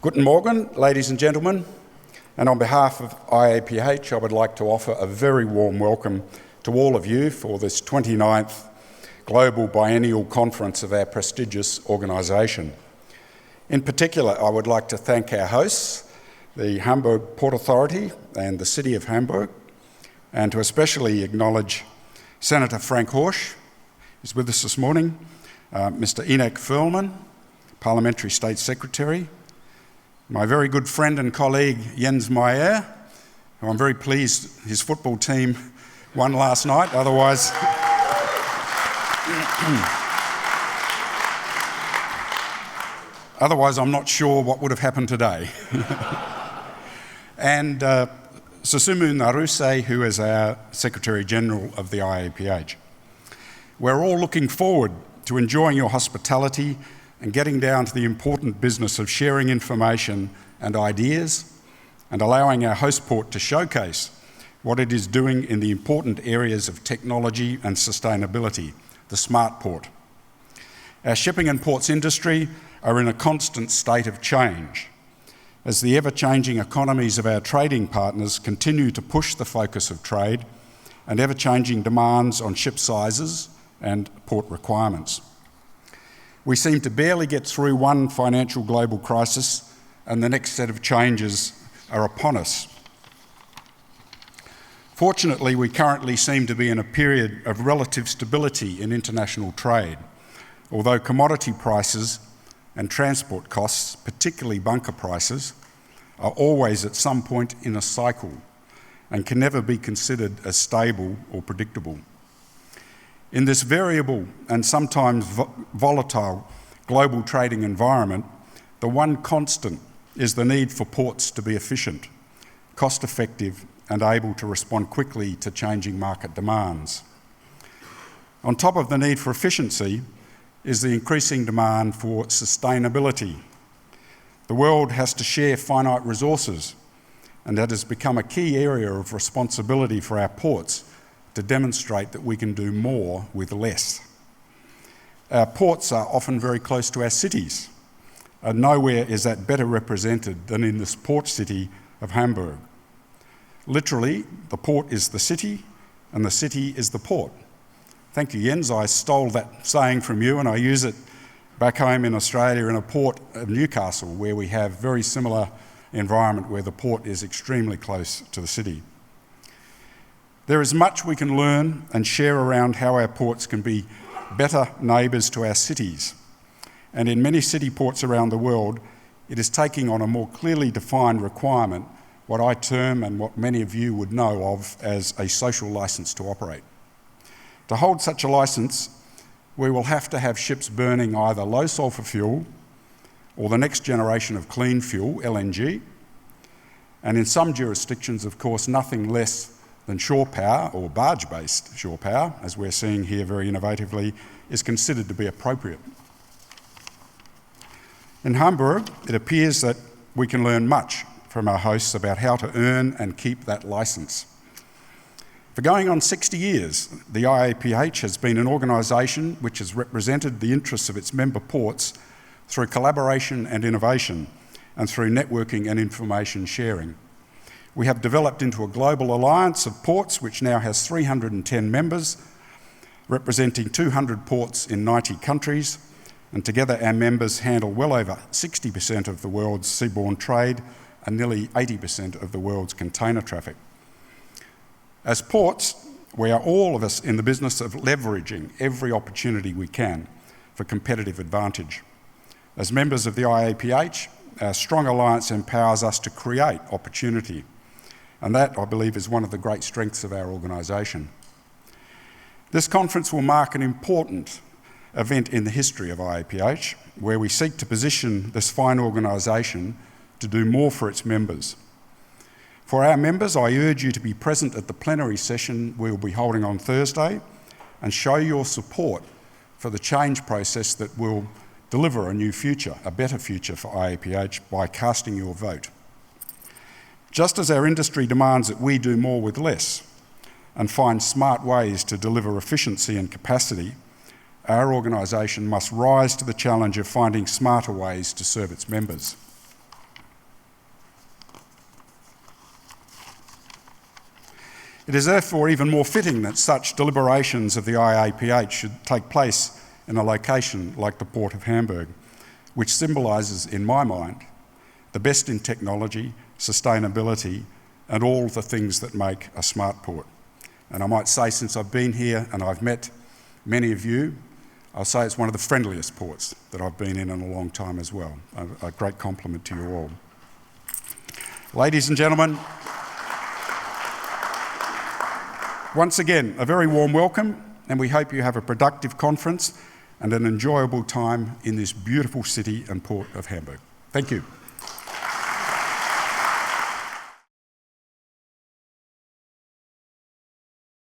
Guten Morgen, ladies and gentlemen, and on behalf of IAPH, I would like to offer a very warm welcome to all of you for this 29th Global Biennial Conference of our prestigious organisation. In particular, I would like to thank our hosts, the Hamburg Port Authority and the City of Hamburg, and to especially acknowledge Senator Frank Horsch, who's with us this morning, Mr. Gilfillan, Parliamentary State Secretary, my very good friend and colleague Jens Meyer, who I'm very pleased his football team won last night, otherwise I'm not sure what would have happened today. And Susumu Naruse, who is our Secretary General of the IAPH. We're all looking forward to enjoying your hospitality and getting down to the important business of sharing information and ideas and allowing our host port to showcase what it is doing in the important areas of technology and sustainability, the smart port. Our shipping and ports industry are in a constant state of change as the ever-changing economies of our trading partners continue to push the focus of trade and ever-changing demands on ship sizes and port requirements. We seem to barely get through one financial global crisis and the next set of changes are upon us. Fortunately, we currently seem to be in a period of relative stability in international trade, although commodity prices and transport costs, particularly bunker prices, are always at some point in a cycle and can never be considered as stable or predictable. In this variable and sometimes volatile global trading environment, the one constant is the need for ports to be efficient, cost-effective, and able to respond quickly to changing market demands. On top of the need for efficiency is the increasing demand for sustainability. The world has to share finite resources, and that has become a key area of responsibility for our ports to demonstrate that we can do more with less. Our ports are often very close to our cities, and nowhere is that better represented than in this port city of Hamburg. Literally, the port is the city, and the city is the port. Thank you, Jens. I stole that saying from you, and I use it back home in Australia in a port of Newcastle, where we have very similar environment where the port is extremely close to the city. There is much we can learn and share around how our ports can be better neighbours to our cities. And in many city ports around the world, it is taking on a more clearly defined requirement, what I term and what many of you would know of as a social licence to operate. To hold such a licence, we will have to have ships burning either low sulphur fuel or the next generation of clean fuel, LNG, and in some jurisdictions, of course, nothing less than shore power or barge-based shore power, as we're seeing here very innovatively, is considered to be appropriate. In Hamburg, it appears that we can learn much from our hosts about how to earn and keep that licence. For going on 60 years, the IAPH has been an organisation which has represented the interests of its member ports through collaboration and innovation and through networking and information sharing. We have developed into a global alliance of ports which now has 310 members, representing 200 ports in 90 countries, and together our members handle well over 60% of the world's seaborne trade and nearly 80% of the world's container traffic. As ports, we are all of us in the business of leveraging every opportunity we can for competitive advantage. As members of the IAPH, our strong alliance empowers us to create opportunity, and that, I believe, is one of the great strengths of our organisation. This conference will mark an important event in the history of IAPH, where we seek to position this fine organisation to do more for its members. For our members, I urge you to be present at the plenary session we will be holding on Thursday and show your support for the change process that will deliver a new future, a better future for IAPH by casting your vote. Just as our industry demands that we do more with less and find smart ways to deliver efficiency and capacity, our organisation must rise to the challenge of finding smarter ways to serve its members. It is therefore even more fitting that such deliberations of the IAPH should take place in a location like the Port of Hamburg, which symbolises, in my mind, the best in technology, sustainability, and all the things that make a smart port. And I might say, since I've been here and I've met many of you, I'll say it's one of the friendliest ports that I've been in a long time as well. A great compliment to you all. Ladies and gentlemen, once again, a very warm welcome, and we hope you have a productive conference and an enjoyable time in this beautiful city and port of Hamburg. Thank you.